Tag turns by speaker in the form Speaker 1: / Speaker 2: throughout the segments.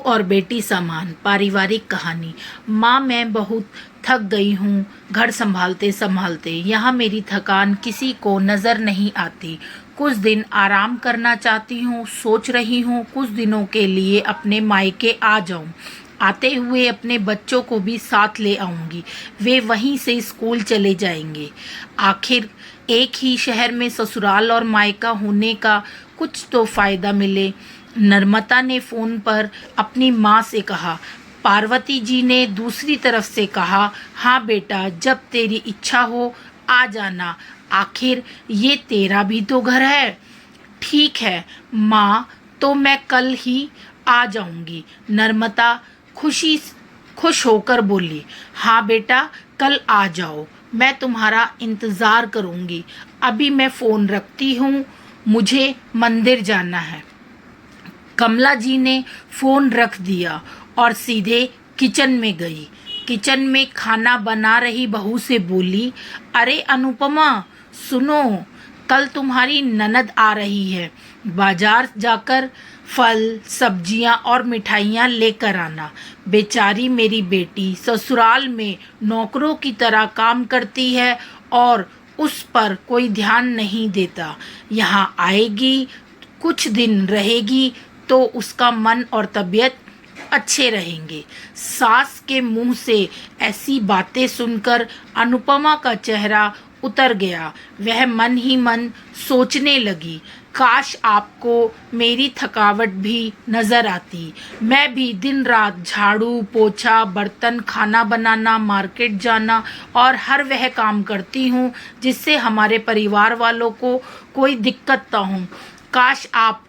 Speaker 1: और बेटी समान पारिवारिक कहानी। माँ, मैं बहुत थक गई हूँ घर संभालते संभालते। यहाँ मेरी थकान किसी को नज़र नहीं आती। कुछ दिन आराम करना चाहती हूँ। सोच रही हूँ कुछ दिनों के लिए अपने मायके आ जाऊँ। आते हुए अपने बच्चों को भी साथ ले आऊँगी। वे वहीं से स्कूल चले जाएंगे। आखिर एक ही शहर में ससुराल और मायका होने का कुछ तो फ़ायदा मिले। नर्मदा ने फ़ोन पर अपनी माँ से कहा। पार्वती जी ने दूसरी तरफ से कहा, हाँ बेटा, जब तेरी इच्छा हो आ जाना। आखिर ये तेरा भी तो घर है। ठीक है माँ, तो मैं कल ही आ जाऊंगी। नर्मदा खुश होकर बोली। हाँ बेटा, कल आ जाओ, मैं तुम्हारा इंतज़ार करूंगी। अभी मैं फ़ोन रखती हूँ, मुझे मंदिर जाना है। कमला जी ने फ़ोन रख दिया और सीधे किचन में गई। किचन में खाना बना रही बहू से बोली, अरे अनुपमा, सुनो, कल तुम्हारी ननद आ रही है। बाजार जाकर फल, सब्जियां और मिठाइयां लेकर आना। बेचारी मेरी बेटी ससुराल में नौकरों की तरह काम करती है और उस पर कोई ध्यान नहीं देता। यहाँ आएगी, कुछ दिन रहेगी तो उसका मन और तबीयत अच्छे रहेंगे। सास के मुंह से ऐसी बातें सुनकर अनुपमा का चेहरा उतर गया। वह मन ही मन सोचने लगी, काश आपको मेरी थकावट भी नज़र आती। मैं भी दिन रात झाड़ू पोछा, बर्तन, खाना बनाना, मार्केट जाना और हर वह काम करती हूँ जिससे हमारे परिवार वालों को कोई दिक्कत ना हो। काश आप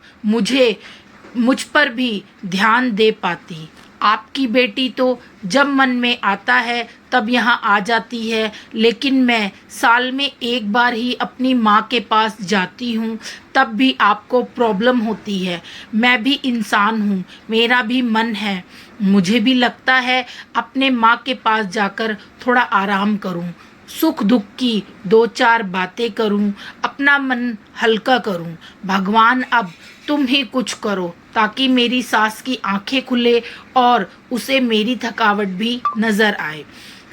Speaker 1: मुझ पर भी ध्यान दे पाती। आपकी बेटी तो जब मन में आता है तब यहाँ आ जाती है, लेकिन मैं साल में एक बार ही अपनी माँ के पास जाती हूँ, तब भी आपको प्रॉब्लम होती है। मैं भी इंसान हूँ, मेरा भी मन है। मुझे भी लगता है अपने माँ के पास जाकर थोड़ा आराम करूँ, सुख दुख की दो चार बातें करूं, अपना मन हल्का करूं। भगवान, अब तुम ही कुछ करो ताकि मेरी सास की आंखें खुले और उसे मेरी थकावट भी नज़र आए।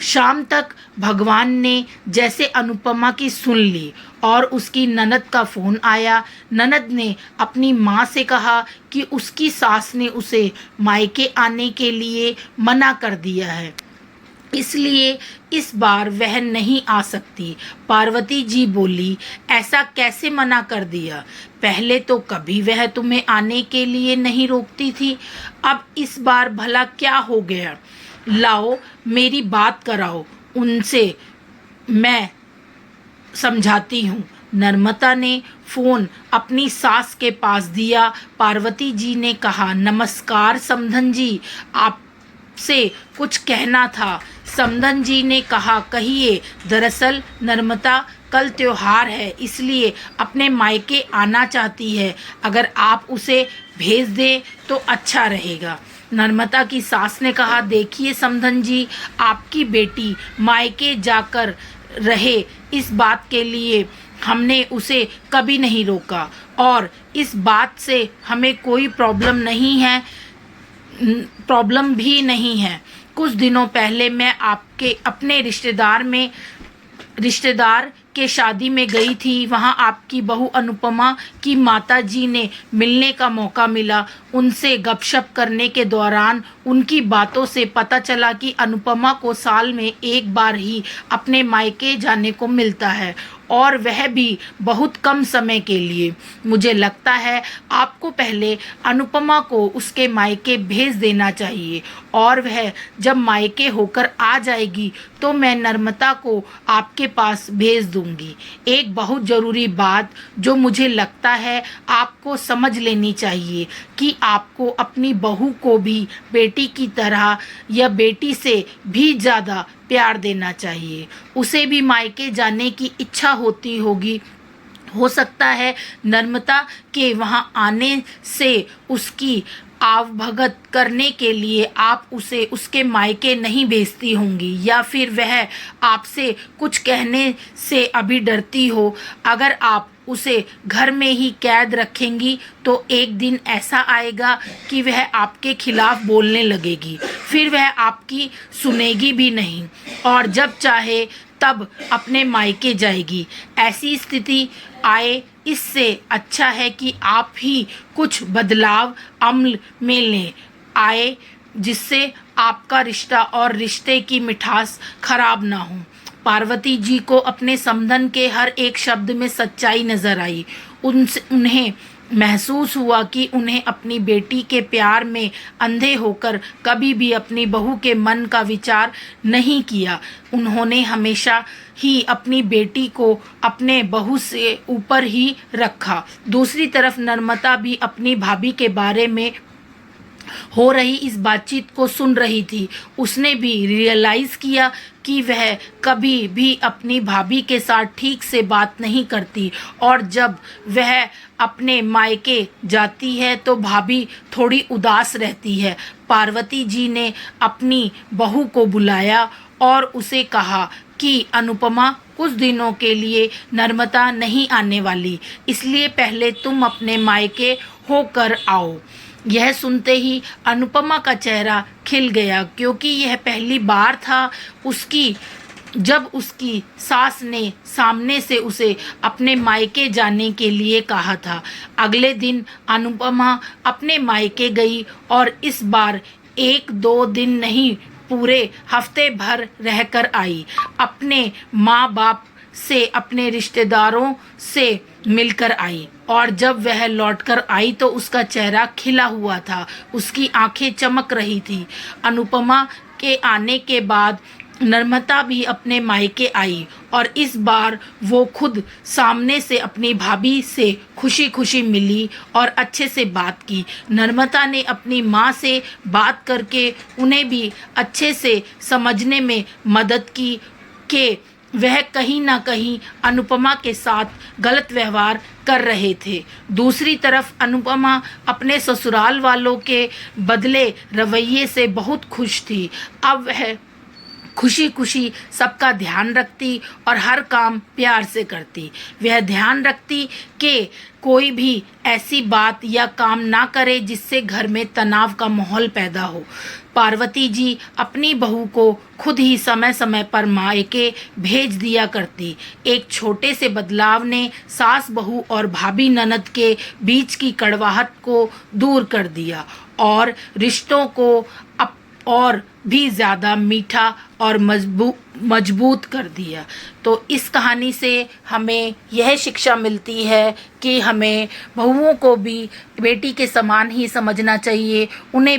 Speaker 1: शाम तक भगवान ने जैसे अनुपमा की सुन ली और उसकी ननद का फ़ोन आया। ननद ने अपनी माँ से कहा कि उसकी सास ने उसे मायके आने के लिए मना कर दिया है, इसलिए इस बार वह नहीं आ सकती। पार्वती जी बोली, ऐसा कैसे मना कर दिया? पहले तो कभी वह तुम्हें आने के लिए नहीं रोकती थी, अब इस बार भला क्या हो गया? लाओ मेरी बात कराओ उनसे, मैं समझाती हूँ। नर्मदा ने फ़ोन अपनी सास के पास दिया। पार्वती जी ने कहा, नमस्कार समधन जी, आपसे कुछ कहना था। समधन जी ने कहा, कहिए। दरअसल नर्मदा कल त्योहार है, इसलिए अपने मायके आना चाहती है। अगर आप उसे भेज दें तो अच्छा रहेगा। नर्मदा की सास ने कहा, देखिए समधन जी, आपकी बेटी मायके जाकर रहे, इस बात के लिए हमने उसे कभी नहीं रोका और इस बात से हमें कोई प्रॉब्लम भी नहीं है। कुछ दिनों पहले मैं आपके अपने रिश्तेदार के शादी में गई थी। वहाँ आपकी बहू अनुपमा की माता जी ने मिलने का मौका मिला। उनसे गपशप करने के दौरान उनकी बातों से पता चला कि अनुपमा को साल में एक बार ही अपने मायके जाने को मिलता है और वह भी बहुत कम समय के लिए। मुझे लगता है आपको पहले अनुपमा को उसके मायके भेज देना चाहिए और वह जब मायके होकर आ जाएगी तो मैं नर्मदा को आपके पास भेज दूंगी। एक बहुत ज़रूरी बात जो मुझे लगता है आपको समझ लेनी चाहिए कि आपको अपनी बहू को भी बेटी की तरह या बेटी से भी ज़्यादा प्यार देना चाहिए। उसे भी मायके जाने की इच्छा होती होगी। हो सकता है नर्मदा के वहाँ आने से उसकी आवभगत करने के लिए आप उसे उसके मायके नहीं भेजती होंगी, या फिर वह आपसे कुछ कहने से अभी डरती हो। अगर आप उसे घर में ही कैद रखेंगी तो एक दिन ऐसा आएगा कि वह आपके खिलाफ बोलने लगेगी, फिर वह आपकी सुनेगी भी नहीं और जब चाहे तब अपने मायके जाएगी। ऐसी स्थिति आए, इससे अच्छा है कि आप ही कुछ बदलाव अमल में ले आए जिससे आपका रिश्ता और रिश्ते की मिठास खराब ना हो। पार्वती जी को अपने समधन के हर एक शब्द में सच्चाई नजर आई। उन्हें महसूस हुआ कि उन्हें अपनी बेटी के प्यार में अंधे होकर कभी भी अपनी बहू के मन का विचार नहीं किया। उन्होंने हमेशा ही अपनी बेटी को अपने बहू से ऊपर ही रखा। दूसरी तरफ नर्मदा भी अपनी भाभी के बारे में हो रही इस बातचीत को सुन रही थी। उसने भी रियलाइज किया कि वह कभी भी अपनी भाभी के साथ ठीक से बात नहीं करती और जब वह अपने मायके जाती है तो भाभी थोड़ी उदास रहती है। पार्वती जी ने अपनी बहू को बुलाया और उसे कहा कि अनुपमा कुछ दिनों के लिए नर्मदा नहीं आने वाली, इसलिए पहले तुम अपने मायके होकर आओ। यह सुनते ही अनुपमा का चेहरा खिल गया क्योंकि यह पहली बार था जब उसकी सास ने सामने से उसे अपने मायके जाने के लिए कहा था। अगले दिन अनुपमा अपने मायके गई और इस बार 1-2 दिन नहीं, पूरे हफ्ते भर रहकर आई। अपने माँ बाप से, अपने रिश्तेदारों से मिलकर आई और जब वह लौटकर आई तो उसका चेहरा खिला हुआ था, उसकी आंखें चमक रही थी। अनुपमा के आने के बाद नर्मदा भी अपने मायके आई और इस बार वो खुद सामने से अपनी भाभी से खुशी खुशी मिली और अच्छे से बात की। नर्मदा ने अपनी माँ से बात करके उन्हें भी अच्छे से समझने में मदद की कि वह कहीं ना कहीं अनुपमा के साथ गलत व्यवहार कर रहे थे। दूसरी तरफ अनुपमा अपने ससुराल वालों के बदले रवैये से बहुत खुश थी। अब वह खुशी खुशी सबका ध्यान रखती और हर काम प्यार से करती। वह ध्यान रखती कि कोई भी ऐसी बात या काम ना करे जिससे घर में तनाव का माहौल पैदा हो। पार्वती जी अपनी बहू को खुद ही समय समय पर मायके भेज दिया करती। एक छोटे से बदलाव ने सास बहू और भाभी ननद के बीच की कड़वाहट को दूर कर दिया और रिश्तों को और भी ज़्यादा मीठा और मजबूत कर दिया। तो इस कहानी से हमें यह शिक्षा मिलती है कि हमें बहुओं को भी बेटी के समान ही समझना चाहिए, उन्हें भी